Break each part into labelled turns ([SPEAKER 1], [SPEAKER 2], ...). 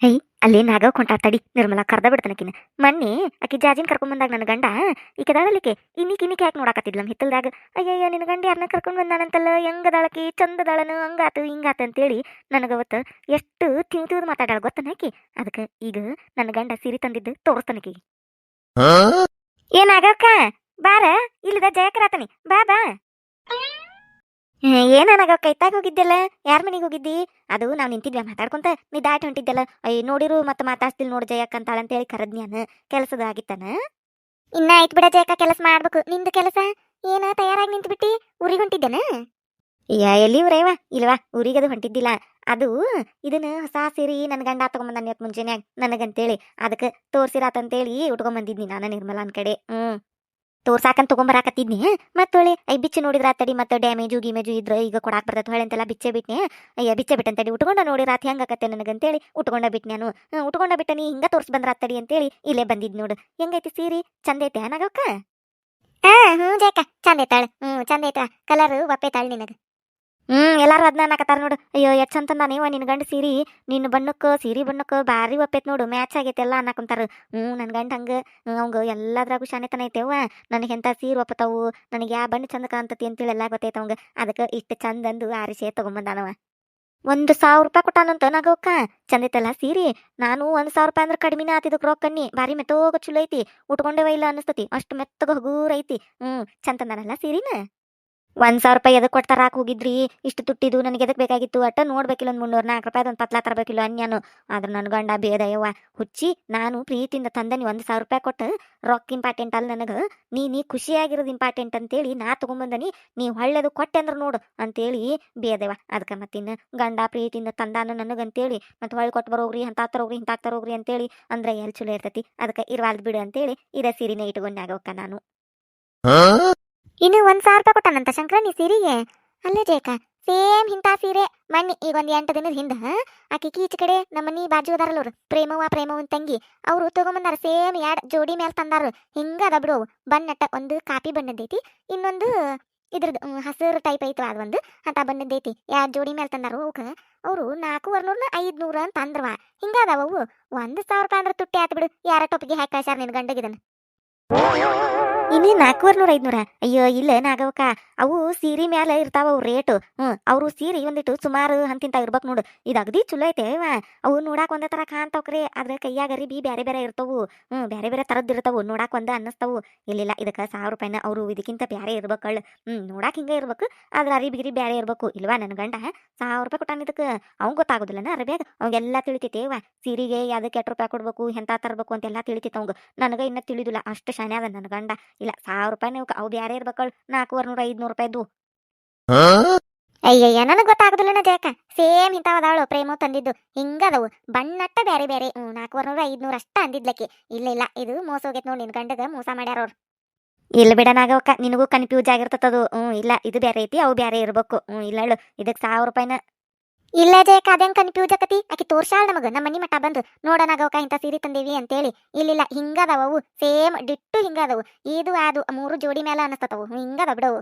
[SPEAKER 1] High ಅಲ್ಲಿ ನಾಗವ್ ಕೊಂಟಾಳ ತಡಿ ನಿರ್ಮಲಾ ಕರ್ದ ಬಿಡ್ತಾನಕಿನ ಮೊನ್ನೆ ಆಕಿ ಜಾಜಿನ್ ಕರ್ಕೊಂಡ್ ಬಂದಾಗ ನನ್ನ ಗಂಡ ಈಕದಾಳಲಿಕ್ಕೆ ಇನ್ನಿಕ್ ಯಾಕೆ ನೋಡಾಕತ್ತಿದ್ಲ ನಮ್ಮ ಹಿತ್ತಲ್ದಾಗ. ಅಯ್ಯಯ್ಯ ನಿನ್ನ ಗಂಡ ಯಾರನ್ನ ಕರ್ಕೊಂಡ್ ಬಂದಾನಂತಲ್ಲ ಹೆಂಗದಾಳಕಿ ಚಂದದಾಳನು ಹಂಗಾತು ಹಿಂಗಾತ ಅಂತೇಳಿ ನನಗವತ್ತು ಎಷ್ಟು ತಿಂತಿದ್ ಮಾತಾಡಾಳ ಗೊತ್ತನಾಕಿ. ಅದಕ್ಕೆ ಈಗ ನನ್ನ ಗಂಡ ಸೀರೆ ತಂದಿದ್ದು ತೋರಿಸ್ತಾನಕಿಗೆ. ಏನಾಗಕ್ಕ ಬಾರ ಇಲ್ಲದ ಜಯಕರಾತನಿ ಬಾ ಬಾ. ಏನ ನಾಗಕ್ಕ ಇತ್ತಾಗ ಹೋಗಿದ್ದೆಲ್ಲ ಯಾರ ಮನೆಗೆ ಹೋಗಿದ್ದಿ? ಅದು ನಾವು ನಿಂತಿದ್ವಿ ಮಾತಾಡ್ಕೊಂತ ನೀ ದಾಟಿ ಹೊಂಟಿದ್ದೆಲ್ಲ. ಅಯ್ಯ ನೋಡಿರು ಮತ್ತೆ ಮಾತಾಡ್ತಿಲ್ ನೋಡು ಜಯಕ್ಕ ಅಂತಾಳಂತೇಳಿ ಕರದ್ನ್ಯಾನ ಕೆಲಸದ ಆಗಿತ್ತಾನ. ಇನ್ನ ಆಯ್ತು ಬಿಡ ಜಯಕ್ಕ ಕೆಲಸ ಮಾಡ್ಬೇಕು. ನಿಂದು ಕೆಲಸ ಏನ ತಯಾರಾಗಿ ನಿಂತು ಬಿಟ್ಟಿ ಊರಿಗೆ ಹೊಂಟಿದ್ದೇನ? ಎಲ್ಲಿ ಊರೇವ ಇಲ್ವಾ ಊರಿಗದು ಹೊಂಟಿದ್ದಿಲ್ಲ. ಅದು ಇದನ್ನ ಹೊಸ ಸೀರಿ ನನ್ನ ಗಂಡ ತಗೊಂಬಂದ ಮುಂಚೆನ್ಯಾಗ ನನಗಂತೇಳಿ ಅದಕ್ಕೆ ತೋರ್ಸಿರಾತಂತೇಳಿ ಉಟ್ಕೊಂಬಂದಿದ್ನಿ ನಾನು ನಿರ್ಮಲಾನ್ ಕಡೆ. ತೋರ್ಸಾಕಂತ ತಗೊಂಬರಾಕತ್ತಿದ್ನಿ ಮತ್ತೊಳ್ಳೆ ಬಿಚ್ಚಿ ನೋಡಿದ್ರ ತಡಿ ಮತ್ತೆ ಡ್ಯಾಮೇಜು ಗಿಮೇಜು ಇದ್ರ ಈಗ ಕೊಡಾಕ್ ಬರ್ತದ ಹೊಳೆ ಅಂತೆಲ್ಲ ಬಿಚ್ಚೆ ಬಿಟ್ನೆ. ಅಯ್ಯ ಬಿಚ್ಚೆ ಬಿಟ್ಟಂತಡಿ ಉಟ್ಕೊಂಡ ನೋಡಿರಾತ್ ಹೆಂಗಾಕತ್ತೆ ನನಗಂತೇಳಿ ಉಟ್ಕೊಂಡ ಬಿಟ್ಟು ನಾನು ಉಟ್ಕೊಂಡ ಬಿಟ್ಟ ನೀ ಹಿಂಗ ತೋರ್ಸ್ ಬಂದ್ರಾತಡಿ ಅಂತೇಳಿ ಇಲ್ಲೇ ಬಂದಿದ್ ನೋಡು. ಹೆಂಗೈತಿ ಸೀರಿ ಚಂದ ಐತೆ ನಾಗಕ್ಕ? ಹ್ಞೂ ಜಾಕ ಚಂದ ಐತಾಳ. ಚಂದ ಐತ ಕಲರ್ ಒಪ್ಪೈತಾಳ ನಿನಗ. ಎಲ್ಲಾರು ಅದನ್ನ ಅನ್ನಕತ್ತಾರ ನೋಡು. ಅಯ್ಯೋ ಎಷ್ಟ್ ಚಂದ ತಂದಾನೇವ ನಿನ್ ಗಂಡ ಸೀರಿ, ನಿನ್ನ ಬಣ್ಣಕ್ಕ ಸೀರಿ ಬಣ್ಣಕ್ಕ ಭಾರಿ ಒಪ್ಪೈತ್ ನೋಡು ಮ್ಯಾಚ್ ಆಗೈತೆ ಎಲ್ಲ ಅನ್ನಕುಂತಾರ. ನನ್ ಗಂಡ ಹಂಗ ಅವಂಗ ಎಲ್ಲದ್ರಾಗೂ ಶಾನೆತನ ಐತೆವ. ನನಗೆ ಎಂತ ಸೀರೆ ಒಪ್ಪತಾವು ನನಗೆ ಯಾವ ಬಣ್ಣ ಚಂದ ಕಾಣ್ತತಿ ಅಂತೇಳಿ ಎಲ್ಲ ಗೊತ್ತೈತ ಅವಂಗ. ಅದಕ್ಕೆ ಇಷ್ಟ ಚಂದಂದು ಆರಿಸೇ ತಗೊಂಬಂದಾನವ. 1,000 ರೂಪಾಯಿ ಕೊಟ್ಟಾನಂತ ನಾಗವಕ್ಕ. ಚಂದೈತಲ್ಲ ಸೀರಿ. ನಾನು 1,000 ರೂಪಾಯಿ ಅಂದ್ರೆ ಕಡಿಮೆನ ಆತಿದಕ್ ರೊಕ್ಕನ್ನಿ ಭಾರಿ ಮೆತ್ತೋಗ ಚಲೋ ಐತಿ. ಉಟ್ಕೊಂಡೇವ ಇಲ್ಲ ಅನಿಸ್ತತಿ ಅಷ್ಟು ಮೆತ್ತಗ ಹಗೂರ್ ಐತಿ. ಚಂದ ತಂದಾನಲ್ಲ ಸೀರಿನ. 1,000 ರೂಪಾಯಿ ಎದಕ್ ಕೊಡ್ತಾರ ಹಾಕಿ ಹೋಗಿದ್ರಿ ಇಷ್ಟು ತುಟ್ಟಿದು ನನಗೆ ಎದಕ್ ಬೇಕಾಗಿತ್ತು ಅಟ್ಟ ನೋಡ್ಬೇಕಿಲ್ಲ ಒಂದು 300-4 ರೂಪಾಯಿ ಒಂದು ಪತ್ಲಾ ತರಬೇಕಿಲ್ಲ ಅನ್ಯಾನು. ಆದ್ರೆ ನನ್ನ ಗಂಡ ಬೇದಯವ್ವ ಹುಚ್ಚಿ ನಾನು ಪ್ರೀತಿಯಿಂದ ತಂದನಿ 1,000 ರೂಪಾಯಿ ಕೊಟ್ಟು. ರೊಕ್ಕ ಇಂಪಾರ್ಟೆಂಟ್ ಅಲ್ಲ ನನಗೆ, ನೀ ಖುಷಿಯಾಗಿರೋದು ಇಂಪಾರ್ಟೆಂಟ್ ಅಂತೇಳಿ ನಾ ತಗೊಂಬಂದನಿ. ನೀವು ಹೊಳ್ಳೆದು ಕೊಟ್ಟೆ ಅಂದ್ರೆ ನೋಡು ಅಂತೇಳಿ ಬೇದವ. ಅದಕ್ಕೆ ಮತ್ತಿನ್ನು ಗಂಡ ಪ್ರೀತಿಯಿಂದ ತಂದಾನು ನನಗಂತೇಳಿ ಮತ್ತೆ ಹೊಳ್ಳಿ ಕೊಟ್ಟು ಬರೋಗ್ರಿ ಅಂತಾತರೋಗ್ರಿ ಇಂತಾಕ್ತರೋಗ್ರಿ ಅಂತೇಳಿ ಅಂದ್ರೆ ಎಲ್ಲಿ ಚಲೋ ಇರ್ತೈತಿ. ಅದಕ್ಕೆ ಇರ್ವಾಲ್ದು ಬಿಡು ಅಂತೇಳಿ ಇದ ಸೀರಿನ ಇಟ್ಕೊಂಡಾಗವಕ್ಕ ನಾನು. ಇನ್ನು 1,000 ರೂಪಾಯಿ ಕೊಟ್ಟಾನಂತ ಶಂಕರ ನೀ ಸೀರೆಗೆ. ಅಲ್ಲೇ ಜೇಕ ಸೇಮ್ ಇಂಥ ಸೀರೆ ಮಣ್ಣಿ ಈಗ ಒಂದು 8 ದಿನದ ಹಿಂದ ಆಕಿ ಈಚೆ ಕಡೆ ನಮ್ಮನಿ ಬಾಜು ಅದಾರಲ್ಲ ಅವ್ರು ಪ್ರೇಮವನ್ ತಂಗಿ ಅವರು ತಗೊಂಬಂದಾರ. ಸೇಮ್ 2 ಜೋಡಿ ಮೇಲೆ ತಂದಾರ. ಹಿಂಗ ಅದ ಬಿಡು ಬಣ್ಣಟ್ಟ ಒಂದು ಕಾಪಿ ಬಣ್ಣದೈತಿ, ಇನ್ನೊಂದು ಇದ್ರದ್ದು ಹಸಿರು ಟೈಪ್ ಐತವ ಅದು ಒಂದು ಅಂತ ಬಣ್ಣದೈತಿ. 2 ಜೋಡಿ ಮೇಲೆ ತಂದಾರು. ಅವಕ್ಕೆ ಅವರು 400 500 ಅಂತ ಅಂದ್ರವ. ಹಿಂಗ ಅದಾವ ಅವು. 1,000 ರೂಪಾಯಿ ಅಂದ್ರೆ ತುಟ್ಟಿ ಆತು ಬಿಡು. ಯಾರ ಟೊಪ್ಪಿಗೆ ಹಾಕಿ ಕಳ್ಸ್ಯಾರ ನಿನ್ ಗಂಡಗಿದನ್. ಇನ್ನೇ 400-500? ಅಯ್ಯೋ ಇಲ್ಲ ನಾಗವಕ್ಕ, ಅವು ಸೀರೆ ಮ್ಯಾಲ ಇರ್ತಾವ ಅವು ರೇಟು. ಅವರು ಸೀರೆ ಒಂದಿಟ್ಟು ಸುಮಾರು ಹಂತಿಂತ ಇರ್ಬೇಕು ನೋಡು. ಇದು ಅಗದಿ ಚಲೋ ಐತೆ ಅವು ನೋಡಾಕ ಒಂದೇ ತರ ಕಾಣ್ತಾವ್ರಿ. ಆದ್ರೆ ಕೈಯಾಗ ಅರಿಬಿ ಬೇರೆ ಬೇರೆ ಇರ್ತವು. ಬೇರೆ ಬೇರೆ ತರದ್ ಇರ್ತಾವು ನೋಡಾಕ ಒಂದ ಅನ್ನಿಸ್ತಾವು. ಇಲ್ಲಿಲ್ಲ ಇದಕ್ಕೆ 1,000 ರೂಪಾಯಿನ ಅವರು ಇದಕ್ಕಿಂತ ಬ್ಯಾರೆ ಇರ್ಬೇಕಳ್ಳ. ನೋಡಾಕ ಹಿಂಗ ಇರ್ಬೇಕು ಆದ್ರೆ ಅರಿಬಿಗಿರಿ ಬ್ಯಾರೆ ಇರ್ಬೇಕು. ಇಲ್ವಾ ನನ್ನ ಗಂಡ 1,000 ರೂಪಾಯಿ ಕೊಟ್ಟಾನ ಇದಕ್ಕೆ. ಅವಂಗ ಗೊತ್ತಾಗೋದಿಲ್ಲನ ಅರಬ್ಯಾಗ ಅವಂಗೆಲ್ಲ ತಿಳಿತೈತೇವ. ಸೀರೆಗೆ ಅದಕ್ಕೆ 8 ರೂಪಾಯಿ ಕೊಡ್ಬೇಕು ಎಂತ ತರ್ಬೇಕು ಅಂತೆಲ್ಲ ತಿಳಿತೈತೆ ಅವಂಗ. ನನಗ ಇನ್ನ ತಿಳಿದಿಲ್ಲ ಅಷ್ಟು ಶಾನೆ ಅದ ನನ್ನ ಗಂಡ. ಇಲ್ಲ 1,000 ರೂಪಾಯಿ ಅವು ಬ್ಯಾರೆ ಇರ್ಬೇಕಳ್ 400-500 ರೂಪಾಯಿದು. ಅಯ್ಯಯ್ಯ ನನಗೆ ಗೊತ್ತಾಗುದಿಲ್ಲನ ಜಯಕ. ಸೇಮ್ ಇಂಥವದಾಳು ಪ್ರೇಮ ತಂದಿದ್ದು ಹಿಂಗದವು ಬಣ್ಣಟ್ಟ ಬ್ಯಾರೆ ಬ್ಯಾರೆ. 400-500 ಅಷ್ಟ ಅಂದಿದ್ಲಕ್ಕೆ. ಇಲ್ಲ ಇದು ಮೋಸ ಹೋಗೈತ್ ನೋಡಿ ನಿನ್ ಗಂಡಗ ಮೋಸ ಮಾಡ್ಯಾರ ಅವ್ರು. ಇಲ್ಲ ಬಿಡ ನಾಗವಕ್ಕ ನಿನಗೂ ಕನ್ಫ್ಯೂಸ್ ಆಗಿರ್ತದದು. ಇಲ್ಲ ಇದು ಬ್ಯಾರೆ ಐತಿ ಅವು ಬ್ಯಾರೆ ಇರ್ಬೇಕು. ಇಲ್ಲ ಹೇಳು ಇದಕ್ಕೆ 1,000 ರೂಪಾಯಿನ. ಇಲ್ಲ ಜಯಕ ಅದೇನ್ ಕನ್ಫ್ಯೂಸ್ ಆಕತಿ. ಆಕಿ ತೋರ್ಸಾಳ ನಮಗ ನಮ್ಮ ಮನಿ ಮಠ ಬಂದು ನೋಡನಾಗವಕ ಇಂಥ ಸೀರೆ ತಂದೇವಿ ಅಂತೇಳಿ. ಇಲ್ಲ ಹಿಂಗದವು ಸೇಮ್ ಡಿಟ್ಟು ಹಿಂಗದವು. ಇದು ಅದು 3 ಜೋಡಿ ಮೇಲೆ ಅನಸ್ತತವು ಹಿಂಗದ ಬಿಡವು.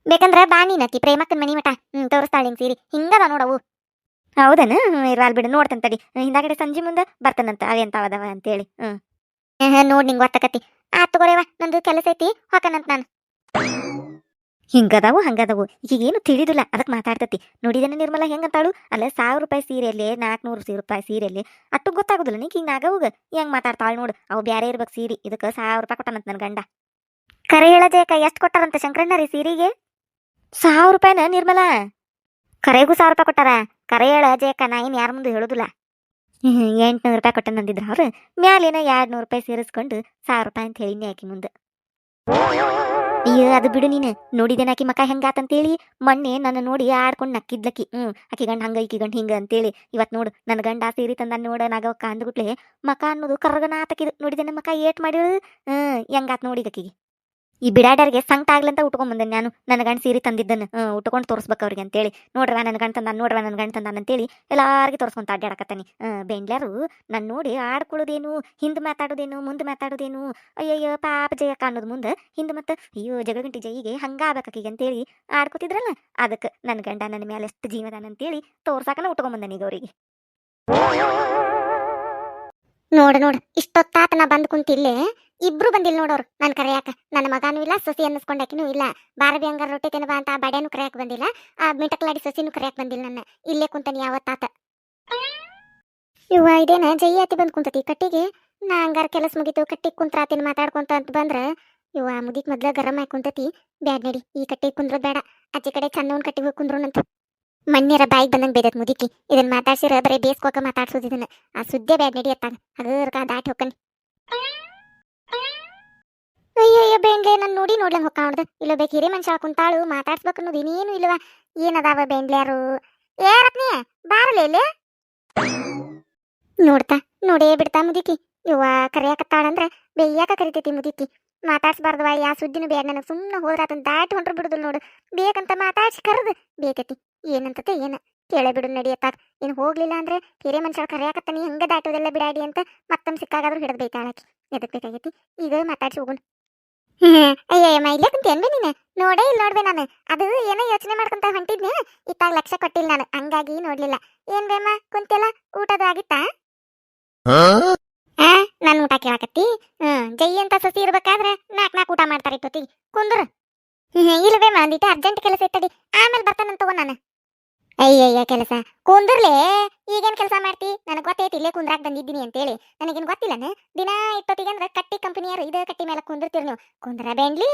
[SPEAKER 1] ಬೇಕಂದ್ರ ಬಾ ನೀನಕಿ ಪ್ರೇಮಕ್ಕನ ಮನಿ ಮಠ ತೋರಿಸ್ತಾಳ ನಿಂಗ್ ಸೀರೆ ಹಿಂಗದ ನೋಡವು. ಹೌದನ ಇರ್ವಾಲ್ ಬಿಡು ನೋಡ್ತಂತಡಿ. ಹಿಂದಾಗಡೆ ಸಂಜೆ ಮುಂದೆ ಬರ್ತಾನಂತ ಅವೆಂತಾವದವ ಅಂತೇಳಿ. ನೋಡ್ ನಿಂಗ್ ಗೊತ್ತಾಕತಿ. ಆತ್ ತಗೋರೇವ ನಂದು ಕೆಲಸ ಐತಿ ಹೊಕನಂತ ನಾನು. ಹಿಂಗದಾವು ಹಂಗದಾವು ಈಗೇನು ತಿಳಿದಿಲ್ಲ ಅದಕ್ಕೆ ಮಾತಾಡ್ತತಿ. ನೋಡಿದೇನೆ ನಿರ್ಮಲ ಹೆಂಗಂತಾಳು ಅಲ್ಲ 1,000 ರೂಪಾಯಿ ಸೀರೆಯಲ್ಲಿ 400 ರೂಪಾಯಿ ಸೀರೆಯಲ್ಲಿ ಅಟ್ಟು ಗೊತ್ತಾಗುದಿಲ್ಲ ನೀ ಹಿಂಗ ನಾಗವ್ಗ ಹೆಂಗ್ ಮಾತಾಡ್ತಾಳು ನೋಡು. ಅವು ಬ್ಯಾರೆ ಇರ್ಬೇಕು ಸೀರೆ ಇದಕ್ಕೆ 1,000 ರೂಪಾಯಿ ಕೊಟ್ಟಾನಂತ ನನ್ನ ಗಂಡ. ಕರೆ ಹೇಳ ಜಯಕ ಎಷ್ಟು ಕೊಟ್ಟಾರಂತ ಶಂಕರಣ್ಣ ರೀ ಸೀರೆಗೆ? 1,000 ರೂಪಾಯಿನ ನಿರ್ಮಲ? ಕರೆಗೂ 1,000 ರೂಪಾಯಿ ಕೊಟ್ಟಾರ? ಕರೆ ಹೇಳ ಜಯಕ ನಾ ಏನು ಯಾರ ಮುಂದೆ ಹೇಳುದಿಲ್ಲ. 800 ರೂಪಾಯಿ ಕೊಟ್ಟನಂದಿದ್ರ ಅವ್ರು ಮ್ಯಾಲೇನ 200 ರೂಪಾಯಿ ಸೇರಿಸ್ಕೊಂಡು 1,000 ರೂಪಾಯಿ ಅಂತ ಹೇಳಿನಿ ಆಕಿ ಮುಂದೆ. ಅಯ್ಯೋ ಅದು ಬಿಡು ನೀನು. ನೋಡಿದೇನ ಆಕಿ ಮಕ ಹೆಂಗಾತಂತೇಳಿ ಮೊನ್ನೆ ನನ್ನ ನೋಡಿ ಆಡ್ಕೊಂಡು ನಕ್ಕಿದ್ಲಕ್ಕಿ. ಆಕಿ ಗಂಡ ಹಂಗ ಈಕಿ ಗಂಡ ಹಿಂಗ ಅಂತೇಳಿ. ಇವತ್ತು ನೋಡು ನನ್ನ ಗಂಡ ಸೀರೆ ತಂದ ನೋಡ ನಾಗವಕ್ಕ ಅಂದ್ಬಿಟ್ಲೆ ಮಕ ಅನ್ನೋದು ಕರ್ಗನಾತಕಿದು. ನೋಡಿದೇನ ಮಕ ಏಟ್ ಮಾಡಿಳು. ಹೆಂಗಾತ್ ನೋಡಿ ಆಕಿಗೆ. ಈ ಬಿಡಾಡ್ಯಾರಿಗೆ ಸಂಕಟ ಆಗ್ಲಂತ ಉಟ್ಕೊಂಡ್ ಬಂದೆ ನಾನು. ನನ್ನ ಗಂಡ ಸೀರೆ ತಂದಿದ್ದನ್ನು ಉಟ್ಕೊಂಡು ತೋರಿಸ್ಬೇಕು ಅವ್ರಿಗೆ ಅಂತೇಳಿ. ನೋಡ್ರವ ನನ್ನ ಗಂಡ ತಂದ ನೋಡ್ರವ ನನ್ನ ಗಂಡ ತಂದಾನ ಅಂತೇಳಿ ಎಲ್ಲಾರ್ಗಿ ತೋರಿಸ್ಕೊಂತ ಅಡ್ಡಾಡಕತ್ತಾನಿ. ಬೆಂಡ್ಲಾರು ನಾನು ನೋಡಿ ಆಡ್ಕೊಳ್ಳೋದೇನು ಹಿಂದ್ ಮಾತಾಡೋದೇನು ಮುಂದೆ ಮಾತಾಡೋದೇನು. ಅಯ್ಯಯ್ಯೋ ಪಾಪ ಜಯಕ್ಕ ಅನ್ನೋದು ಮುಂದೆ ಹಿಂದೆ ಮತ್ತೆ ಅಯ್ಯೋ ಜಗಗಂಟಿ ಜಯಿಗೆ ಹಂಗಾಗಬೇಕೀಗ ಅಂತೇಳಿ ಆಡ್ಕೊತಿದ್ರಲ್ಲ. ಅದಕ್ಕೆ ನನ್ನ ಗಂಡ ನನ್ನ ಮೇಲೆ ಎಷ್ಟು ಜೀವದಾನ ಅಂತೇಳಿ ತೋರ್ಸಾಕನ ಉಟ್ಕೊಂಡ್ ಬಂದನೀಗ ಅವ್ರಿಗೆ. ನೋಡು ಇಷ್ಟೊತ್ತಾತ ನಾ ಬಂದ್ ಕುಂತಿಲ್ಲೇ ಇಬ್ರು ಬಂದಿಲ್ಲ ನೋಡೋರು ನನ್ ಕರೆಯಾಕ ನನ್ನ ಮಗನೂ ಇಲ್ಲ ಸೊಸಿ ಅನ್ನಿಸ್ಕೊಂಡಾಕಿನೂ ಇಲ್ಲ ಬಾರಬಿ ಹಂಗಾರ ರೊಟ್ಟಿ ತಿನ್ಬಾ ಅಂತ ಆ ಬಡ್ಯಾನು ಕರೆಯಾಕ ಬಂದಿಲ್ಲ ಆ ಮಿಟಕ್ಲಾಡಿ ಸೊಸಿನೂ ಕರೆಯಾಕ ಬಂದಿಲ್ಲ ನನ್ನ ಇಲ್ಲೇ ಕುಂತಾನಿ ಯಾವತ್ತಾತ ಇವ ಇದೇನ ಜಯ್ಯಾತಿ ಬಂದ್ ಕುಂತತಿ ಕಟ್ಟಿಗೆ ನಾ ಹಂಗಾರ ಕೆಲಸ ಮುಗಿತು ಕಟ್ಟಿಗೆ ಕುಂತ್ರಾತಿನ ಮಾತಾಡ್ಕೊಂತ ಅಂತ ಬಂದ್ರ ಇವ ಮುದಿಕ್ ಮೊದ್ಲ ಗರಂ ಆಗಿ ಕುಂತತಿ ಬ್ಯಾಡ್ ನಡಿ ಈ ಕಟ್ಟಿಗೆ ಕುಂದ್ರೋದ್ ಬೇಡ ಆಚೆ ಕಡೆ ಚಂದವನ್ ಕಟ್ಟಿಗೆ ಹೋಗಿ ಕುಂದ್ರೋನಂತ ಮಣ್ಣಿರ ಬಾಯಿಗೆ ಬಂದಂಗೆ ಬೇದತ್ ಮುದಿಕಿ ಇದನ್ನ ಮಾತಾಡ್ಸಿರ ಬರೀ ಬೇಸ್ಕೋಕ ಮಾತಾಡ್ಸೋದು ಇದನ್ನ ಆ ಸುದ್ದೇ ಬ್ಯಾಡ್ ನಡಿ ಅತ್ತಾಗ ಹಗರ್ಕ ದಾಟಿ ಹೋಗ್ಕನಿ ಅಯ್ಯಯ್ಯ ಬೇಂಡ್ಲೆ ನಾನು ನೋಡ್ಲಂಗ್ ಹೊಕ್ಕ ನೋಡ್ದು ಇಲ್ಲ ಬೇಕು ಹಿರೇ ಮನುಷ್ಯ ಕುಂತಾಳು ಮಾತಾಡ್ಸ್ಬೇಕು ಅನ್ನೋದು ಇನ್ನೇನು ಇಲ್ವಾ ಏನದಾವ ಬೇಂಡ್ಲ್ಯಾರು ಏ ರತ್ನಿ ಬಾರಲೇ ಇಲ್ಲಿ ನೋಡ್ತಾ ನೋಡೇ ಬಿಡ್ತಾ ಮುದಿಕಿ ಇವ ಕರಿಯಾಕತ್ತಾಳಂದ್ರ ಬೇಯಾಕ ಕರಿತೈತಿ ಮುದಿಕಿ ಮಾತಾಡ್ಸ್ಬಾರ್ದವ ಯಾ ಸುದ್ದಿನೂ ಬೇಡ ನನಗೆ ಸುಮ್ಮನೆ ಹೋದ್ರ ಅದನ್ನ ದಾಟಿ ಹೊಂಟ್ರು ಬಿಡುದಿಲ್ಲ ನೋಡು ಬೇಕಂತ ಮಾತಾಡ್ಸಿ ಕರೆದು ಬೇಕೈತಿ ಏನಂತತೆ ಏನ ಕೇಳೇ ಬಿಡು ನಡಿಯತ್ತಾಗ ಇನ್ನು ಹೋಗ್ಲಿಲ್ಲ ಅಂದ್ರೆ ಹಿರೇ ಮನುಷ್ಯ ಕರಿಯಾಕತ್ತಾನಿ ಹಂಗ ದಾಟೋದೆಲ್ಲ ಬಿಡಾಡಿ ಅಂತ ಮತ್ತೊಮ್ಮೆ ಸಿಕ್ಕಾಗಾದ್ರೂ ಹಿಡಿದು ಬೈತಾಳಕಿ ಎದಕ್ ಬೇಕಾಗೈತಿ ಈಗ ಮಾತಾಡ್ಸಿ ಹೋಗುನ್ ಅಯ್ಯಯ್ಯಮ್ಮ ಇಲ್ಲೇ ಕುಂತೇನ್ಬೆ ನೀನು ನೋಡೇ ಇಲ್ಲ ನೋಡ್ಬೆ ನಾನು ಅದು ಏನೋ ಯೋಚನೆ ಮಾಡ್ಕೊಂತ ಹೊಂಟಿದ್ನೆ ಇತ್ತಾಗ ಲಕ್ಷ ಕೊಟ್ಟಿಲ್ಲ ನಾನು ಹಂಗಾಗಿ ನೋಡ್ಲಿಲ್ಲ ಏನ್ ಬೇಮ್ಮ ಕುಂತೆಲ್ಲ ಊಟದ ಆಗಿತ್ತಾ ನಾನು ಊಟ ಕೇಳಕತ್ತಿ ಜೈ ಅಂತ ಸಸಿ ಇರ್ಬೇಕಾದ್ರೆ ನಾಕ್ ಊಟ ಮಾಡ್ತಾರ ಇಪ್ಪತ್ತಿ ಕುಂದ್ರ ಇಲ್ವೇ ಅಂದಿಟ್ಟು ಅರ್ಜೆಂಟ್ ಕೆಲಸ ಇತ್ತಡಿ ಆಮೇಲೆ ಬರ್ತಾನಂತ ತಗೋ ನಾನು ಅಯ್ಯಯ್ಯ ಕೆಲಸ ಕುಂದ್ರಲೇ ಈಗೇನ್ ಕೆಲಸ ಮಾಡ್ತಿ ನನಗೆ ಗೊತ್ತೈತಿ ಇಲ್ಲೇ ಕುಂದ್ರಾಕ್ ಬಂದಿದ್ದೀನಿ ಅಂತೇಳಿ ನನಗೇನು ಗೊತ್ತಿಲ್ಲನ ದಿನಾ ಇಟ್ಟೊತ್ತಿಗೆ ಅಂದ್ರೆ ಕಟ್ಟಿ ಕಂಪನಿಯರು ಇದೇ ಕಟ್ಟಿ ಮೇಲೆ ಕುಂದಿರ್ತೀರಿ ನೀವು ಕುಂದ್ರ ಬೇಂಡ್ಲಿ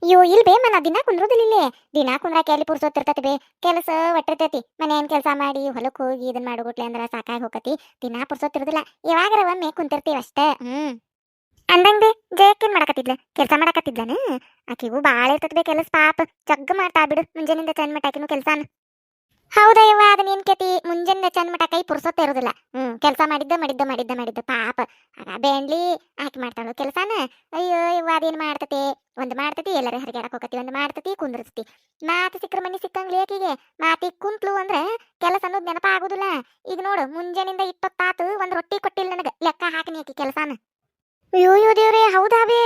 [SPEAKER 1] ಅಯ್ಯೋ ಇಲ್ವೇ ಮನ ದಿನಾ ಕುಂದ್ರೋದಿಲ್ಲ ಇಲ್ಲೇ ದಿನಾ ಕುಂದ್ರಾಕ ಎಲ್ಲಿ ಪುರ್ಸೋತಿರ್ತತಿ ಬೇ ಕೆಲಸ ಒಟ್ಟಿರ್ತೈತಿ ಮನೇನ್ ಕೆಲಸ ಮಾಡಿ ಹೊಲಕ್ಕೆ ಹೋಗಿ ಇದನ್ನ ಮಾಡೋಗುಟ್ಲೆ ಅಂದ್ರೆ ಸಾಕಾಗಿ ಹೋಗತಿ ದಿನಾ ಪುರ್ಸೋತಿರೋದಿಲ್ಲ ಯಾವಾಗರ ಒಮ್ಮೆ ಕುಂತಿರ್ತೀವಿ ಅಷ್ಟೇ ಅಂದಂಗೆ ಜಯಕ್ಕೇನ್ ಮಾಡಕತ್ತಿದ್ಲ ಕೆಲಸ ಮಾಡಕತ್ತಿದ್ಲನ ಆಕಿಗೂ ಬಾಳ ಇರ್ತದ ಬೇ ಕೆಲಸ ಪಾಪ ಜಗ್ಗ ಮಾಡ್ತಾ ಬಿಡು ಮುಂಜಾನಿಂದ ಚಂದ ಮಟ್ಟಾಕಿನೂ ಕೆಲಸಾನ ಹೌದಯ್ಯವ್ವ ಅದನ್ನ ಏನ್ ಕೇತಿ ಮುಂಜಾನೆ ಚಂದ ಮಟ್ಟ ಕೈ ಪುರ್ಸೊತ್ತೆ ಇರೋದಿಲ್ಲ ಕೆಲಸ ಮಾಡಿದ್ದ ಪಾಪ ಆಗ ಬೇಂಡ್ಲಿ ಆಕಿ ಮಾಡ್ತಾಳು ಕೆಲಸಾನ ಅಯ್ಯೋ ಇವ್ವ ಅದೇನ್ ಮಾಡ್ತತಿ ಒಂದ್ ಮಾಡ್ತತಿ ಎಲ್ಲರೂ ಹರಿಗಾಡಕ್ ಹೋಗತಿ ಒಂದ್ ಮಾಡ್ತತಿ ಕುಂದ್ರಸ್ತಿ ಮಾತು ಸಿಕ್ಕ್ರ ಮನಿ ಸಿಕ್ಕಂಗ್ಲಿ ಆಕಿಗೆ ಮಾತಿ ಕುಂತ್ಲು ಅಂದ್ರೆ ಕೆಲಸ ಅನ್ನೋದು ನೆನಪ ಆಗುದಿಲ್ಲ ಈಗ ನೋಡು ಮುಂಜಾನಿಂದ 20 ತಾತು ಒಂದ್ ರೊಟ್ಟಿ ಕೊಟ್ಟಿಲ್ಲ ನನಗ ಲೆಕ್ಕ ಹಾಕನಿ ಆಕಿ ಕೆಲಸಾನ ಅಯ್ಯೋ ದೇವ್ರೆ ಹೌದಾವೇ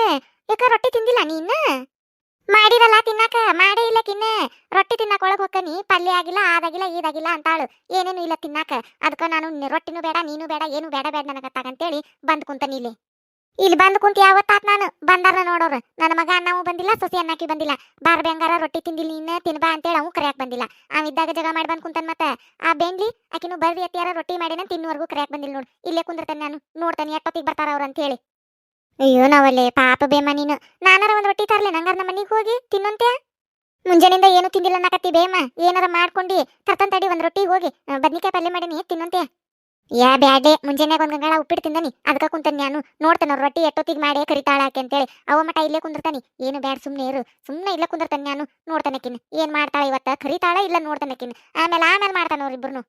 [SPEAKER 1] ಯಾಕ ರೊಟ್ಟಿ ತಿಂದಿಲ್ಲ ನೀನ್ ಮಾಡಿರಲ್ಲ ತಿನ್ನಾಕ ಮಾಡೇ ಇಲ್ಲ ಕಿನ್ನ ರೊಟ್ಟಿ ತಿನ್ನಾಕ ಒಳಗ್ ಹೊಕ್ಕನಿ ಪಲ್ಯ ಆಗಿಲ್ಲ ಆದಾಗಿಲ್ಲ ಈದಾಗಿಲ್ಲ ಅಂತಾಳು ಏನೇನು ಇಲ್ಲ ತಿನ್ನಾಕ ಅದಕ್ಕ ನಾನು ರೊಟ್ಟಿನೂ ಬೇಡ ನೀನು ಬೇಡ ಏನು ಬೇಡ ನನಗತ್ತಾಗಂತೇಳಿ ಬಂದ್ ಕುಂತನಿ ಇಲ್ಲಿ ಬಂದ್ ಕುಂತ ಯಾವತ್ತಾತ್ ನಾನು ಬಂದಾರ ನೋಡೋರು ನನ್ನ ಮಗ ಅನ್ನವೂ ಬಂದಿಲ್ಲ ಸೊಸಿ ಅನ್ನಕ್ಕೆ ಬಂದಿಲ್ಲ ಬಾರ್ ಬೆಂಗಾರ ರೊಟ್ಟಿ ತಿಂದಿಲ್ಲ ನೀನ್ ತಿನ್ಬಾ ಅಂತೇಳಿ ಅವು ಕರೆಯಾಕ್ ಬಂದಿಲ್ಲ ಇದ್ದಾಗ ಜಗ ಮಾಡಿ ಬಂದ್ ಕುಂತನ್ ಮತ್ತ ಆ ಬೇಂಡ್ಲಿ ಆಕಿನೂ ಬರ್ರಿ ಅತ್ಯಾರ ರೊಟ್ಟಿ ಮಾಡಿನ ತಿನ್ನುವರೆಗೂ ಕರೆಯಾಕ್ ಬಂದಿಲ್ಲ ನೋಡು ಇಲ್ಲೇ ಕುಂದಿರ್ತೇನೆ ನಾನು ನೋಡ್ತೇನೆ ಎಷ್ಟೊತ್ತಿಗೆ ಬರ್ತಾರ ಅವ್ರು ಅಂತ ಹೇಳಿ ಅಯ್ಯೋ ನಾವಲ್ಲೇ ಪಾಪ ಬೇಮ ನೀನು ನಾನಾರ ಒಂದ್ ರೊಟ್ಟಿ ತರ್ಲೆ ನಂಗಾರ ನಮ್ಮ ಮನಿಗೆ ಹೋಗಿ ತಿನ್ನಂತೆ ಮುಂಜಾನಿಂದ ಏನು ತಿಂದಿಲ್ಲ ಅನ್ನಕತ್ತಿ ಬೇಮ ಏನಾರ ಮಾಡ್ಕೊಂಡಿ ತರ್ತನ್ ತಡಿ ಒಂದ್ ರೊಟ್ಟಿ ಹೋಗಿ ಬದ್ನಿಕಾಯಿ ಪಲ್ಯ ಮಾಡೀನಿ ತಿನ್ನಂತೆ ಯಾ ಬ್ಯಾಡೆ ಮುಂಜಾನ್ಯಾಗ ಒಂದ್ ಗಂಗಾಳ ಉಪ್ಪಿಟ್ಟು ತಿಂದನಿ ಅದಕ್ಕ ಕುಂತಾನೆ ನಾನು ನೋಡ್ತಾನ ರೊಟ್ಟಿ ಎಷ್ಟೊತ್ತಿಗೆ ಮಾಡಿ ಕರಿತಾಳ ಆಕೆ ಅಂತೇಳಿ ಅವ ಮಟ ಇಲ್ಲೇ ಕುಂದಿರ್ತಾನಿ ಏನು ಬ್ಯಾಡ ಸುಮ್ನೆ ಇರು ಸುಮ್ನೆ ಇಲ್ಲೇ ಕುಂದಿರ್ತಾನೆ ನಾನು ನೋಡ್ತಾನಕಿನ್ ಏನ್ ಮಾಡ್ತಾಳ ಇವತ್ತ ಕರಿತಾಳ ಇಲ್ಲ ನೋಡ್ತಾನಕಿನ್ ಆಮೇಲೆ ಮಾಡ್ತಾನ ಅವ್ರಿಬ್ರು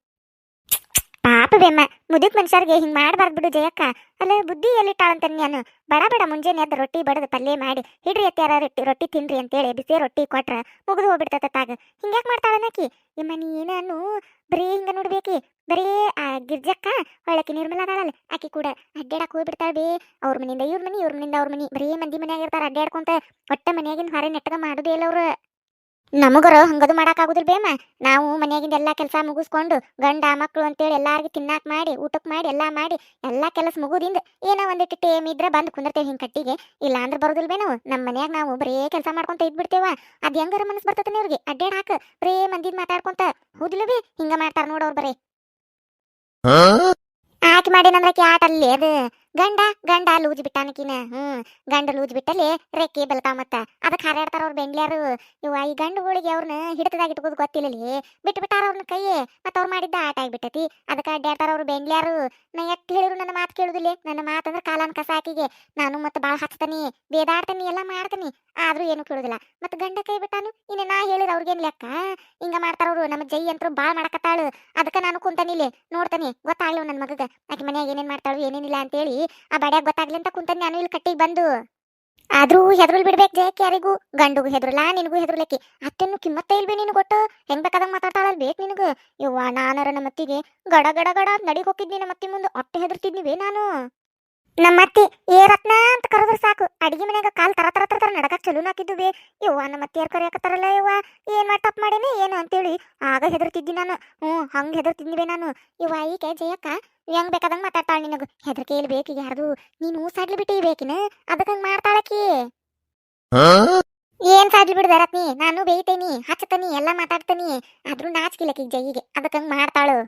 [SPEAKER 1] ಪಾಪ ಬೇಮ್ಮ ಮುದುಕ್ ಮನುಷ್ಯರ್ಗೆ ಹಿಂಗ್ ಮಾಡ್ಬಾರ್ದು ಬಿಡು ಜಯಕ್ಕ ಅಲ್ಲ ಬುದ್ಧಿ ಎಲ್ಲಿಟ್ಟಾಳಂತ ನಾನು ಬಡ ಮುಂಜಾನೆ ಎದ್ದು ರೊಟ್ಟಿ ಬಡದು ಪಲ್ಯ ಮಾಡಿ ಹಿಡ್ರಿ ಎತ್ತಾರ ರೊಟ್ಟಿ ತಿನ್ರಿ ಅಂತೇಳಿ ಬಿಸಿ ರೊಟ್ಟಿ ಕೊಟ್ರ ಮುಗಿದು ಹೋಗ್ಬಿಡ್ತತಾಗ ಹಿಂಗ್ಯಾಕ್ ಮಾಡ್ತಾಳನಕಿ ನಿಮ್ಮ ನೀನು ಬರೀ ಹಿಂಗ ನೋಡ್ಬೇಕಿ ಬರೀ ಆ ಗಿರ್ಜಕ್ಕ ಹೊಳಕಿ ನಿರ್ಮಲ ಅದಾಳಲ್ಲ ಆಕಿ ಕೂಡ ಅಡ್ಡಾಡಕ್ ಹೋಗ್ಬಿಡ್ತಾಳ ಬೇ ಅವ್ರ ಮನಿಯಿಂದ ಇವ್ರ ಮನಿ ಇವ್ರ ಮನಿಯಿಂದ ಅವ್ರ ಮನಿ ಬರೀ ಮಂದಿ ಮನ್ಯಾಗ ಇರ್ತಾರ ಅಡ್ಡಾಡ್ಕೊಂತ ಒಟ್ಟ ಮನ್ಯಾಗಿನ ಹೊರ ನೆಟ್ಟಗ ಮಾಡುದೇ ಇಲ್ಲ ಅವ್ರು ನಮಗರ ಹಂಗದು ಮಾಡಕ್ ಆಗುದಿಲ್ಲ ಬೇಮ ನಾವು ಮನ್ಯಾಗಿಂದ ಎಲ್ಲಾ ಕೆಲಸ ಮುಗಿಸ್ಕೊಂಡು ಗಂಡ ಮಕ್ಕಳು ಅಂತೇಳಿ ಎಲ್ಲಾರ್ಗಿ ತಿನ್ನಾಕ್ ಮಾಡಿ ಊಟಕ್ ಮಾಡಿ ಎಲ್ಲಾ ಕೆಲಸ ಮುಗುದಿಂದ ಏನೋ ಒಂದಿಟ್ಟು ಟೇಮ್ ಇದ್ರೆ ಬಂದ್ ಕುಂದಿರ್ತೇವೆ ಹಿಂಗ್ ಕಟ್ಟಿಗೆ ಇಲ್ಲ ಅಂದ್ರೆ ಬರೋದಿಲ್ ಬೇ ನಮ್ಮ ಮನ್ಯಾಗ ನಾವು ಬರೇ ಕೆಲಸ ಮಾಡ್ಕೊಂತ ಇದ್ಬಿಡ್ತೇವ ಅದ್ ಹೆಂಗಾರ ಮನಸ್ ಬರ್ತತನೆ ಅವ್ರಿಗೆ ಅಡ್ಡಾಡ್ ಹಾಕ ಬರೇ ಮಂದಿದ್ ಮಾತಾಡ್ಕೊಂತ ಹೌದಿಲ್ಲ ಬೇ ಹಿಂಗ ಮಾಡ್ತಾರ ನೋಡೋರ್ ಬರೇ ಆಕಿ ಮಾಡಿನಂದ್ರಕಿ ಆಟ ಅಲ್ಲಿ ಅದು ಗಂಡ ಲೂಜ್ ಬಿಟ್ಟಾನಕಿನ ಗಂಡ ಲೂಜ್ ಬಿಟ್ಟಲ್ಲಿ ರೆಕ್ಕೆ ಬೆಲ್ತಾವ ಮತ್ತ ಅದಕ್ಕೆ ಹಾರಾಡ್ತಾರ ಅವ್ರ ಬೆಂಗ್ಳ್ಯಾರು ಇವ ಈ ಗಂಡುಗಳಿಗೆ ಅವ್ರನ್ನ ಹಿಡಿತದಾಗ ಇಟ್ಕೋದು ಗೊತ್ತಿಲ್ಲಲಿ ಬಿಟ್ಟಾರ ಅವ್ರನ್ನ ಕೈಯೇ ಮತ್ತ ಅವ್ರು ಮಾಡಿದ್ದ ಆಟ ಆಗಿಬಿಟ್ಟತಿ ಅದಕ್ಕೆ ಅಡ್ಡಾಡ್ತಾರ ಅವ್ರ ಬೆಂಗ್ಳ್ಯಾರು ನಾ ಎಟ್ ಹೇಳಿರು ನನ್ನ ಮಾತು ಕೇಳುದಿಲ್ಲ ನನ್ನ ಮಾತಂದ್ರ ಕಾಲನ್ ಕಸ ಆಕಿಗೆ ನಾನು ಮತ್ತೆ ಬಾಳ ಹಚ್ತಾನಿ ಬೇದಾಡ್ತಾನಿ ಎಲ್ಲ ಮಾಡ್ತಾನಿ ಆದ್ರೂ ಏನು ಕೇಳುದಿಲ್ಲ ಮತ್ತ ಗಂಡ ಕೈ ಬಿಟ್ಟಾನು ಇನ್ನು ನಾ ಹೇಳಿರ ಅವ್ರಿಗೇನ್ ಲೆಕ್ಕ ಹಿಂಗ ಮಾಡ್ತಾರ ಅವ್ರು ನಮ್ಮ ಜೈ ಅಂತೂ ಬಾಳ್ ಮಾಡಕತ್ತಾಳು ಅದಕ್ಕೆ ನಾನು ಕುಂತಾನಿಲ್ಲಿ ನೋಡ್ತಾನಿ ಗೊತ್ತಾಗ್ಲವ್ ನನ್ನ ಮಗಗ ಆಕಿ ಮನ್ಯಾಗ ಏನೇನ್ ಮಾಡ್ತಾಳು ಏನೇನಿಲ್ಲ ಅಂತೇಳಿ ಆ ಬಡ್ಯಾಗ ಗೊತ್ತಾಗ್ಲಿ ಅಂತ ಕುಂತಾನೆ ನಾನು ಇಲ್ಲಿ ಕಟ್ಟಿಗೆ ಬಂದು ಆದ್ರೂ ಹೆದ್ರಲ್ ಬಿಡ್ಬೇಕು ಜಯಕ್ಕೆ ಯಾರಿಗೂ ಗಂಡುಗೂ ಹೆದ್ರಲ್ಲ ನಿನಗೂ ಹೆದ್ರಲಕ್ಕಿ ಅತ್ತೇನು ಕಿಮ್ಮತ್ತ ಇಲ್ಬೇ ನೀನು ಕೊಟ್ಟು ಹೆಂಗ್ ಬೇಕಾದಂಗ ಮಾತಾಡ್ತಾಳಲ್ ಬೇಕು ನಿನಗ ಯವ್ವ ನಾನರ ನಮ್ಮ ಮತ್ತಿಗೆ ಗಡ ನಡಿಗೆ ಹೋಗಿದ್ನಿ ನಮ್ಮ ಅತ್ತಿ ಮುಂದೆ ಅಟ್ಟೆ ಹೆದರ್ತಿದ್ನಿವೇ ನಾನು ನಮ್ಮತ್ತಿ ಏ ರತ್ನ ಅಂತ ಕರೆದ್ರೆ ಸಾಕು ಅಡಿಗೆ ಮನ್ಯಾಗ ಕಾಲ್ ತರ ತರ ತರ ತರ ನಡಕಕ್ ಚಲೋ ಹಾಕಿದ್ದು ಬೇ. ಯವ್ವ ನಮ್ಮ ಅತ್ತಿಯಾರ್ ಕರೆಯಕತ್ತಾರಲ್ಲ ಯವ್ವ ಏನ್ ಮಾಡಿ ತಪ್ಪು ಮಾಡೇನಿ ಏನು ಅಂತೇಳಿ ಆಗ ಹೆದರ್ತಿದ್ದಿ ನಾನು. ಹಂಗೆ ಹೆದರ್ತಿದ್ನಿ ಬೇ ನಾನು. ಯವ್ವ ಈಕೆ ಜಯಕ್ಕ ಹೆಂಗ್ ಬೇಕಾದಂಗೆ ಮಾತಾಡ್ತಾಳ ನಿನಗ ಹೆದರ್ಕೆ ಇಲ್ಲಿ ಬೇಕೀಗ ಯಾರ್ದು ನೀನು ಸಾಡ್ಲಿ ಬಿಟ್ಟಿ ಬೇಕಿನ ಅದಕ್ಕಂಗ್ ಮಾಡ್ತಾಳಕಿ. ಏನ್ ಸಾಡ್ಲಿ ಬಿಡ್ದ ರತ್ನಿ ನಾನು ಬೇಯ್ತೇನಿ ಹಚ್ಚತನಿ ಎಲ್ಲಾ ಮಾತಾಡ್ತೇನಿ ಆದ್ರೂ ನಾಚ್ಕಿಲ್ಲಕಿ ಜೈಗೆ ಅದಕ್ಕಂಗ್ ಮಾಡ್ತಾಳು.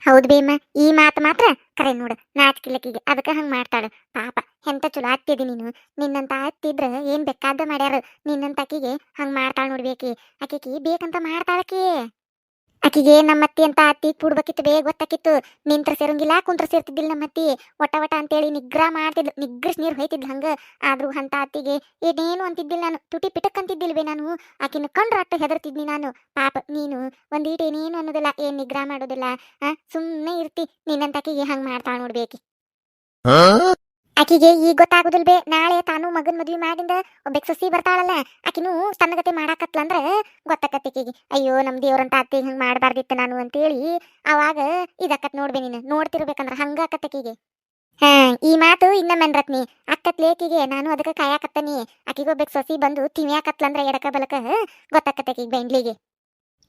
[SPEAKER 1] ಹೌದ್ ಬೇಮ್ಮ ಈ ಮಾತು ಮಾತ್ರ ಕರೆ ನೋಡು ನಾಚ್ಕಿಲ್ಲಕಿಗೆ ಅದಕ್ಕ ಹಂಗ್ ಮಾಡ್ತಾಳ. ಪಾಪ ಎಂತ ಚಲೋ ಅತ್ತಿದಿ ನೀನು. ನಿನ್ನಂತ ಅತ್ತಿದ್ರ ಏನ್ ಬೇಕಾದ ಮಾಡ್ಯಾರ. ನಿನ್ನಂತ ಅಕ್ಕಿಗೆ ಹಂಗ್ ಮಾಡ್ತಾಳ ನೋಡ್ಬೇಕಿ. ಆಕಿಗೆ ಬೇಕಂತ ಮಾಡ್ತಾಳಕಿ. ಆಕಿಗೆ ನಮ್ಮತ್ತಿ ಅಂತ ಅತ್ತಿ ಕೂಡ್ಬೇಕಿತ್ತು ಬೇಗ ಗೊತ್ತಾಕಿತ್ತು. ನಿಂತ್ರ ಸೇರಂಗಿಲ್ಲ ಕುಂತ್ರ ಸೇರ್ತಿದ್ದಿಲ್ಲ ನಮ್ಮತ್ತಿ. ಒಟ ಒಟ ಅಂತೇಳಿ ನಿಗ್ರಹ ಮಾಡ್ತಿದ್ಲು ನಿಗ್ರಸ್ ನೀರು ಹೊಯ್ತಿದ್ಲು ಹಂಗ. ಆದ್ರೂ ಅಂತ ಅತ್ತಿಗೆ ಏನೇನು ಅಂತಿದ್ದಿಲ್ಲ ನಾನು ತುಟಿ ಪಿಟಕ್ ಅಂತಿದ್ದಿಲ್ವೇ ನಾನು. ಆಕಿನ ಕಂಡ್ರ ಅಟ್ಟು ಹೆದರ್ತಿದ್ನಿ ನಾನು. ಪಾಪ ನೀನು ಒಂದೀಟ ಏನೇನು ಅನ್ನೋದಿಲ್ಲ ಏನ್ ನಿಗ್ರಹ ಮಾಡೋದಿಲ್ಲ. ಸುಮ್ಮನೆ ಇರ್ತಿ ನಿನ್ನಂತ ಆಕಿಗೆ ಹಂಗ್ ಮಾಡ್ತಾಳ ನೋಡ್ಬೇಕಿ. ಆಕಿಗೆ ಈಗ ಗೊತ್ತಾಗುದಿಲ್ ಬೇ ನಾಳೆ ತಾನು ಮಗನ್ ಮದ್ವಿ ಮಾಡಿಂದ ಒಬ್ಬಕ್ ಸೊಸಿ ಬರ್ತಾಳಲ್ಲ ಆಕಿನೂ ಸಣ್ಣಗತೆ ಮಾಡಾಕತ್ಲಂದ್ರ ಗೊತ್ತಾಕತ್ತಿಕಿಗೆ ಅಯ್ಯೋ ನಮ್ ದೇವ್ರಂತ ಅತ್ತಿಗೆ ಹಂಗ್ ಮಾಡ್ಬಾರ್ದಿತ್ತು ನಾನು ಅಂತೇಳಿ ಅವಾಗ ಇದಕ್ಕತ್ ನೋಡ್ಬೇ ನೀನು ನೋಡ್ತಿರ್ಬೇಕಂದ್ರ ಹಂಗಾಕತ್ತಕಿಗೆ. ಈ ಮಾತು ಇನ್ನೊಮ್ಮನ್ ರತ್ನಿ ಅಕ್ಕತ್ ಲೇಕಿಗೆ ನಾನು ಅದಕ್ಕೆ ಕಾಯಾಕತ್ತನಿ. ಆಕಿಗೊಬ್ಬಕ್ ಸೊಸಿ ಬಂದು ತಿನ್ಯಾಕತ್ಲಂದ್ರ ಎಡಕ ಬಲಕ ಗೊತ್ತಾಕತ್ತಕಿಗೆ ಬೆಂಡ್ಲಿಗೆ.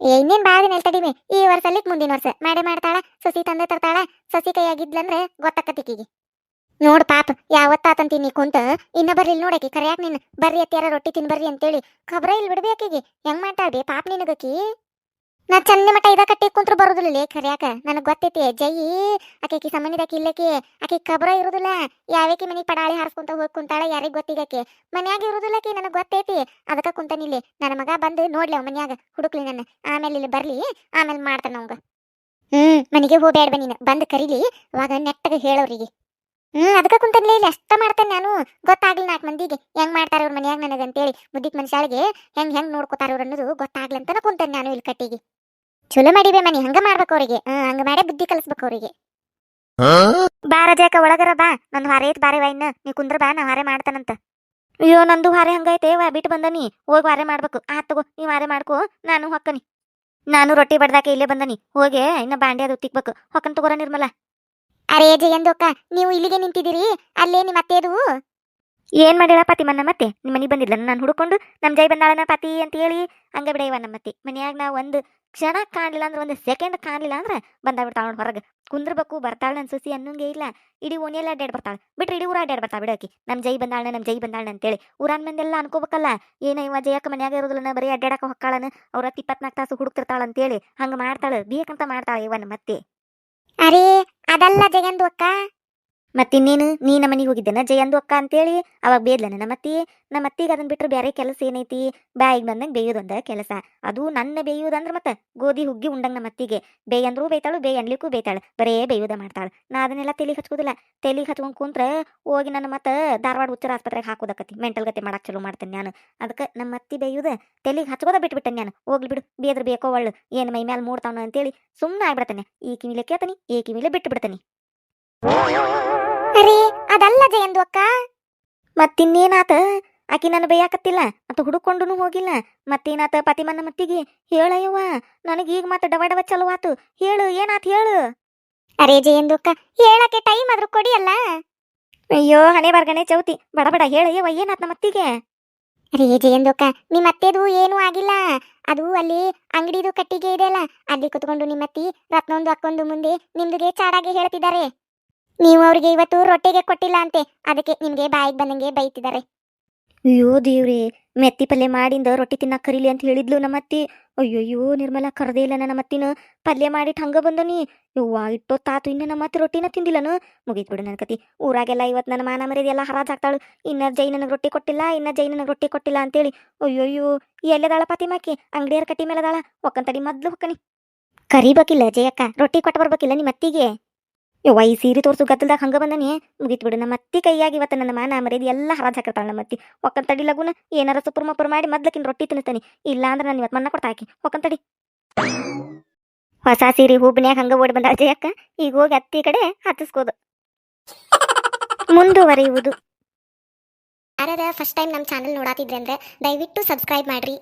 [SPEAKER 1] ಇನ್ನೇನ್ ಬಾಳ ದಿನ ತಡಿಮೆ ಈ ವರ್ಷ ಅಲ್ಲಿಕ್ ಮುಂದಿನ ವರ್ಷ ಮಾಡೇ ಮಾಡ್ತಾಳ. ಸೊಸಿ ತಂದೆ ತರ್ತಾಳ. ಸೊಸಿ ಕೈಯಾಗಿದ್ಲಂದ್ರ ಗೊತ್ತಾಕತ್ತಿಕಿಗೆ. ನೋಡ್ ಪಾಪ ಯಾವತ್ತಾತಂತೀನಿ ಕುಂತ ಇನ್ನ ಬರ್ಲಿ ನೋಡಕಿ ಕರ್ಯಾಕ್ ನೀನ್ ಬರ್ರಿ ಅತ್ಯಾರ ರೊಟ್ಟಿ ತಿನ್ ಬರ್ರಿ ಅಂತೇಳಿ ಖಬ್ರ ಇಲ್ಲಿ ಬಿಡ್ಬೇಕಿಗೆ ಹೆಂಗ್ ಮಾಡ್ತಾಳ್ಬಿ ಪಾಪ ನಿನಗಕಿ. ನಾ ಚಂದ ಮಠ ಇದ ಕಟ್ಟಿ ಕುಂತ್ರ ಬರುದಿಲ್ಲ ಕರ್ಯಾಕ ನನಗ್ ಗೊತ್ತೈತಿ ಜೈ ಆಕೆಕಿ ಸಂಬಂಧಿದಾಕಿ ಇಲ್ಲಕಿ ಆಕಿ ಖಬ್ರ ಇರುದಿಲ್ಲ. ಯಾವೇಕಿ ಮನಿ ಪಡಾಳಿ ಹಾರಿಸ್ಕೊಂತ ಹೋಗಿ ಕುಂತಾಳ ಯಾರಿಗ್ ಗೊತ್ತಿಗಕಿ ಮನ್ಯಾಗ ಇರುದಿಲ್ಲಕಿ ನನಗ್ ಗೊತ್ತೈತಿ. ಅದಕ್ಕ ಕುಂತನಿಲ್ಲಿ ನನ್ನ ಮಗ ಬಂದು ನೋಡ್ಲಿ ಅವ್ ಮನ್ಯಾಗ ಹುಡುಕ್ಲಿ ನನ್ನ ಆಮೇಲೆ ಇಲ್ಲಿ ಬರ್ಲಿ ಆಮೇಲೆ ಮಾಡ್ತಾನ ಅವಂಗ. ಮನೆಗೆ ಹೋಗ್ಬೇಡ್ಬ ನೀನು ಬಂದ್ ಕರೀಲಿ ಅವಾಗ ನೆಟ್ಟಗ ಹೇಳೋರಿಗೆ. ಅದಕ್ಕ ಕುಂತನ್ಲೇ ಇಲ್ಲಿ ಅಷ್ಟ ಮಾಡ್ತೇನೆ ನಾನು. ಗೊತ್ತಾಗ್ಲಿ 4 ಮಂದಿಗೆ ಹೆಂಗ್ ಮಾಡ್ತಾರ ಅವ್ರ ಮನ್ಯಾಗ ನನಗಂತೇಳಿ ಮುದ್ದಿಕ್ ಮನುಷ್ಯಾಳಿಗೆ ಹೆಂಗ್ ಹೆಂಗ್ ನೋಡ್ಕೋತಾರ ಅವ್ರ ಅನ್ನೋದು ಗೊತ್ತಾಗ್ಲಿ ಅಂತನ ಕುಂತೇನೆ ನಾನು ಇಲ್ಲಿ ಕಟ್ಟಿಗೆ. ಚಲೋ ಮಾಡಿಬೇ ಮನಿ ಹಂಗ ಮಾಡ್ಬೇಕು ಅವ್ರಿಗೆ. ಹಂಗ ಮಾಡೇ ಬುದ್ಧಿ ಕಲಿಸ್ಬೇಕು ಅವ್ರಿಗೆ. ಬಾರ ಜಾಕ ಒಳಗರ ಬಾ ನಂದು ಹಾರೆ ಐತ್ ಬಾರೆ ಇನ್ನ ನೀ ಕುಂದ್ರ ಬಾ ನಾ ಹಾರೆ ಮಾಡ್ತಾನಂತ. ಅಯ್ಯೋ ನಂದು ಹಾರೆ ಹಂಗೈತೆ ಬಿಟ್ಟು ಬಂದನಿ ಹೋಗಿ ಹಾರೆ ಮಾಡ್ಬೇಕು. ತಗೋ ನೀವ್ ಹಾರೆ ಮಾಡ್ಕೋ ನಾನು ಹೊಕ್ಕನಿ. ನಾನು ರೊಟ್ಟಿ ಬಡ್ದಾಕೆ ಇಲ್ಲೇ ಬಂದನಿ ಹೋಗಿ ಇನ್ನ ಬಾಂಡೆ ಅದು ತಿಕ್ಬೇಕು ಹೊಕ್ಕನ್ ತಗೋರ ನಿರ್ಮಲ. ಅರೇ ಜಯಂದಕ್ಕ ನೀವು ಇಲ್ಲಿಗೆ ನಿಂತಿದ್ದೀರಿ ಅಲ್ಲೇ ನಿಮ್ಮ ಅತ್ತೆದು ಏನ್ ಮಾಡಿಳ ಪಾತಿ ಮನ್ನ ಮತ್ತೆ ನಿಮ್ಮ ಮನಿ ಬಂದಿಲ್ಲ ನಾನು ಹುಡ್ಕೊಂಡು ನಮ್ ಜೈ ಬಂದಾಳನ ಪಾತಿ ಅಂತ ಹೇಳಿ ಹಂಗ ಬಿಡ ಇವ ನಮ್ಮತ್ತಿ ಮನ್ಯಾಗ ನಾ ಒಂದು ಕ್ಷಣ ಕಾಣಲಿಲ್ಲ ಅಂದ್ರೆ ಒಂದು ಸೆಕೆಂಡ್ ಕಾಣಲಿಲ್ಲ ಅಂದ್ರೆ ಬಂದಾಗ್ಬಿಡ್ತಾಳ ನೋಡ್ ಹೊರಗೆ ಕುಂದ್ರಬೇಕು ಬರ್ತಾಳ ನನ್ ಸುಸಿ ಅನ್ನಂಗೆ ಇಲ್ಲ. ಇಡೀ ಓಣಿಯೆಲ್ಲ ಅಡ್ಡಾಡ್ ಬರ್ತಾಳ ಬಿಟ್ರೆ ಇಡೀ ಊರ ಅಡ್ಡಾಡ್ ಬರ್ತಾಳ ಬಿಡಾಕಿ ನಮ್ ಜೈ ಬಂದಾಳ ಅಂತೇಳಿ ಊರಾನ್ ಮಂದೆಲ್ಲ ಅನ್ಕೋಬೇಕಲ್ಲ ಏನ ಇವ ಜಯಕ್ಕ ಮನ್ಯಾಗ ಇರೋದಿಲ್ಲ ಬರೀ ಅಡ್ಡಾಡಕ ಹೊಕ್ಕಾಳನ ಅವ್ರ 24 ತಾಸು ಹುಡುಕ್ತಿರ್ತಾಳ ಅಂತೇಳಿ ಹಂಗ ಮಾಡ್ತಾಳ ಬೇಕಂತ ಮಾಡ್ತಾಳ ಇವನ್ ಮತ್ತೆ. ಅರೇ ಅದಲ್ಲ ಜಗಂದು ಅಕ್ಕ ಮತ್ತಿನ್ನೇನು ನೀ ನಮ್ಮ ಮನೆಗೆ ಹೋಗಿದ್ದೇನ ಜಯಂದು ಅಕ್ಕ ಅಂತೇಳಿ ಅವಾಗ ಬೇದ್ಲನ ನಮ್ಮತ್ತಿಗೆ ಅದನ್ನ ಬಿಟ್ರೆ ಬೇರೆ ಕೆಲಸ ಏನೈತಿ ಬಾಯಿಗೆ ಬಂದಂಗೆ ಬೇಯೋದೊಂದ ಕೆಲಸ. ಅದು ನನ್ನ ಬೇಯುವುದಂದ್ರೆ ಮತ್ತೆ ಗೋಧಿ ಹುಗ್ಗಿ ಉಂಡಂಗ ನಮ್ಮತ್ತಿಗೆ ಬೇಯಂದ್ರೂ ಬೇಯ್ತಾಳು ಬೇಯ್ ಅನ್ಲಿಕ್ಕೂ ಬೇಯ್ತಾಳು ಬರೇ ಬೇಯುದ ಮಾಡ್ತಾಳು. ನಾ ಅದನ್ನೆಲ್ಲ ತೆಲಿಗೆ ಹಚ್ಕೋದಿಲ್ಲ. ತೆಲಿಗೆ ಹಚ್ಕೊಂಡ್ ಕುಂತ್ರೆ ಹೋಗಿ ನನ್ನ ಮತ್ತೆ ಧಾರವಾಡ ಹುಚ್ಚರ ಆಸ್ಪತ್ರೆಗೆ ಹಾಕೋದಕ್ಕತಿ ಮೆಂಟಲ್ ಗತಿ ಮಾಡಕ್ ಚಲೋ ಮಾಡ್ತೇನೆ ನಾನು. ಅದಕ್ಕೆ ನಮ್ಮ ಅತ್ತಿ ಬೇಯುದ ತೆಲಿಗೆ ಹಚ್ಕೋದ ಬಿಟ್ಬಿಟ್ಟೆ ನಾನು. ಹೋಗ್ಲಿ ಬಿಡು ಬೇದ್ರ ಬೇಕೋ ಒಳ್ಳು ಏನು ಮೈ ಮ್ಯಾಲ ಮೂಡ್ತಾವನ ಅಂತೇಳಿ ಸುಮ್ಮನೆ ಆಗ್ಬಿಡ್ತಾನೆ. ಈ ಕಿವಿಲೆ ಕೇಳ್ತಾನೆ ಈ ಕಿವಿಲೆ ಬಿಟ್ಟು ಬಿಡ್ತಾನೆ. ಅರೇ ಅದಲ್ಲ ಜಯಂದು ಅಕ್ಕ ಮತ್ತಿನ್ನೇನಾತ ಆಕಿ ನನ್ನ ಬೈಯಾಕತ್ತಿಲ್ಲ ಮತ್ತೆ ಹುಡುಕೊಂಡು ಹೋಗಿಲ್ಲ ಮತ್ತೇನಾತ ಪತಿಮನ್ನ ಮತ್ತಿಗೆ ಹೇಳಯ್ಯವ್ವ ನನಗೀಗ ಮತ್ತೆ ಡವ ಚಲೋ ಆತು ಹೇಳು ಏನಾತ್ ಹೇಳು. ಅರೇ ಜಯಂದು ಅಕ್ಕ ಹೇಳಕ್ಕೆ ಟೈಮ್ ಆದ್ರೂ ಕೊಡಿಯಲ್ಲ. ಅಯ್ಯೋ ಹಣೆ ಬರ್ಗಣೆ ಚೌತಿ ಬಡ ಬಡ ಹೇಳಯ್ಯವ್ವ ಏನಾತ್ ನಮ್ಮ ಅತ್ತಿಗೆ. ಅರೇ ಜಯಂದು ಅಕ್ಕ ನಿಮ್ಮ ಅತ್ತೆದು ಏನೂ ಆಗಿಲ್ಲ. ಅದು ಅಲ್ಲಿ ಅಂಗಡಿದು ಕಟ್ಟಿಗೆ ಇದೆ ಅಲ್ಲ ಅಲ್ಲಿ ಕುತ್ಕೊಂಡು ನಿಮ್ಮತ್ತಿ ರತ್ನೊಂದು ಅಕ್ಕೊಂದು ಮುಂದೆ ನಿಮ್ದುಗೆ ಚಾಡಾಗಿ ಹೇಳ್ತಿದ್ದಾರೆ. ನೀವು ಅವ್ರಿಗೆ ಇವತ್ತು ರೊಟ್ಟಿಗೆ ಕೊಟ್ಟಿಲ್ಲ ಅಂತೆ ಅದಕ್ಕೆ ನಿಮ್ಗೆ ಬಾಯಿಗೆ ಬಂದಂಗೆ ಬೈತಿದ್ದಾರೆ. ಅಯ್ಯೋ ದೇವ್ರಿ ಮೆತ್ತಿ ಪಲ್ಯ ಮಾಡಿಂದ ರೊಟ್ಟಿ ತಿನ್ನಕ್ ಕರೀಲಿ ಅಂತ ಹೇಳಿದ್ಲು ನಮ್ಮತ್ತಿ. ಅಯ್ಯಯ್ಯೋ ನಿರ್ಮಲ ಕರದೇ ಇಲ್ಲ ನಮ್ಮತ್ತಿನ ಪಲ್ಯ ಮಾಡಿಟ್ಟು ಹಂಗ ಬಂದನಿ. ಯವ್ವ ಇಟ್ಟೊತ್ತಾತು ಇನ್ನ ನಮ್ಮತ್ತಿ ರೊಟ್ಟಿನ ತಿಂದಿಲ್ಲನು ಮುಗೀತ್ ಬಿಡು ನನ್ನ ಕತಿ. ಊರಾಗೆಲ್ಲ ಇವತ್ತು ನನ್ನ ಮಾನ ಮರ್ಯಾದೆ ಎಲ್ಲ ಹರಾಜ್ ಆಗ್ತಾಳು. ಇನ್ನ ಜೈ ನನಗೆ ರೊಟ್ಟಿ ಕೊಟ್ಟಿಲ್ಲ ಅಂತೇಳಿ. ಅಯ್ಯಯ್ಯೋ ಎಲ್ಲದಾಳ ಪಾತಿಮಾಕಿ ಅಂಗಡಿಯರ ಕಟ್ಟಿ ಮೇಲದಾಳ ಒಕ್ಕಂತಡಿ ಮೊದ್ಲು ಹೊಕ್ಕನಿ ಕರಿಬೇಕಿಲ್ಲ ಜಯಕ್ಕ ರೊಟ್ಟಿ ಕೊಟ್ಟು ಬರ್ಬೇಕಿಲ್ಲ ನಿಮ್ಮ ಅತ್ತಿಗೆ. ಯವ್ವ ಈ ಸೀರೆ ತೋರ್ಸು ಗದ್ದಲ್ದಾಗ ಹಂಗ ಬಂದನಿ ಮುಗಿತ್ ಬಿಡು ನಮ್ಮ ಅತ್ತಿ ಕೈಯಾಗಿ ಇವತ್ತು ನನ್ನ ಮಾನ ಮರ್ಯಾದೆ ಎಲ್ಲ ಹರಾಜ್ ಹಾಕಿರ್ತಾಳ ನಮ್ಮತ್ತಿ. ಒಕ್ಕಂತಡಿ ಲಗುನ ಏನಾರ ಸುಪುರ್ ಮಪ್ಪುರ್ ಮಾಡಿ ಮೊದ್ಲಕಿನ ರೊಟ್ಟಿ ತಿನ್ನಿಸ್ತಾನಿ ಇಲ್ಲ ಅಂದ್ರೆ ನಾನು ಇವತ್ತು ಮನ್ನ ಕೊಡ್ತಾ ಹಾಕಿ ಒಕ್ಕಂತಡಿ. ಹೊಸ ಸೀರೆ ಹೂಬನ್ಯಾಗ ಹಂಗ ಓಡಿ ಬಂದ ಅಜಯಕ್ಕ ಈಗ ಹೋಗಿ ಅತ್ತಿ ಕಡೆ ಹತ್ತಿಸ್ಕೋದು ಮುಂದುವರಿಯುವುದು. ಯಾರ್ಯಾರ ಫಸ್ಟ್ ಟೈಮ್ ನಮ್ಮ ಚಾನಲ್ ನೋಡಾತಿದ್ರೆ ಅಂದ್ರೆ ದಯವಿಟ್ಟು ಸಬ್ಸ್ಕ್ರೈಬ್ ಮಾಡ್ರಿ.